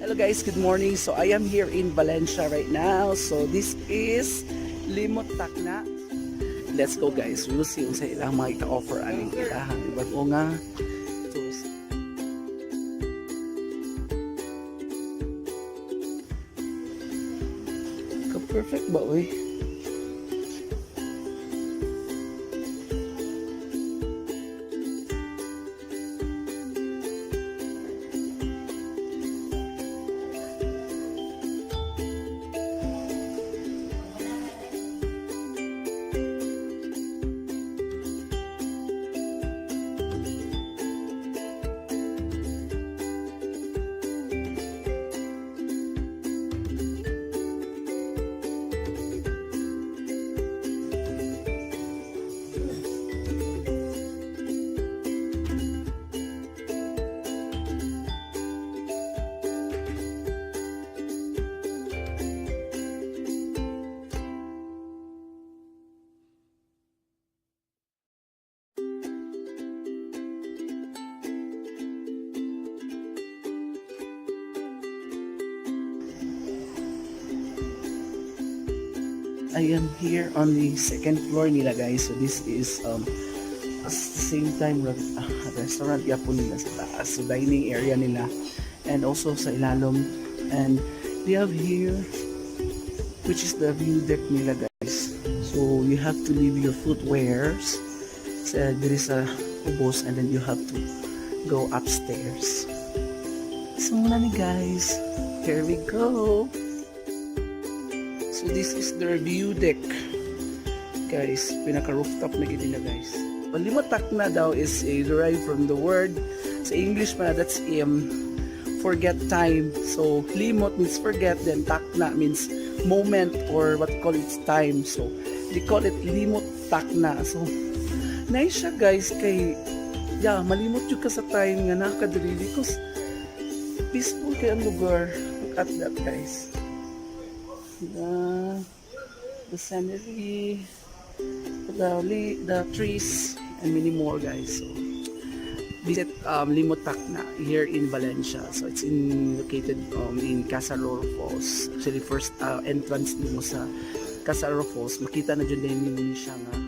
Hello guys, good morning. So I am here in Valencia right now. So this is Limottakna. Let's go guys. We will see kung sa ilang mga ika-offer aning ilahang iba't nga tours. Ka-perfect ba oy? I am here on the second floor nila guys. So this is at the same time restaurant yapon nila sa taas. So dining area nila and also sa ilalom, and they have here which is the view deck nila guys. So you have to leave your footwears. So there is a ubos and then you have to go upstairs. So muna ni guys. Here we go. So this is their view deck guys, pinaka rooftop na gid na guys. Limottakna daw is derived from the word sa English pa, that's forget time. So limot means forget, then takna means moment or what call it time. So they call it Limottakna. So nice siya guys, kay malimot yung ka sa time nga nakadiri because peaceful kay ang lugar. Look at that guys. The scenery, the trees, and many more guys. So visit Limottakna here in Valencia. So it's located in Casaroro Falls. Actually first entrance nimo sa Casaroro Falls, makita na dyan din siya nga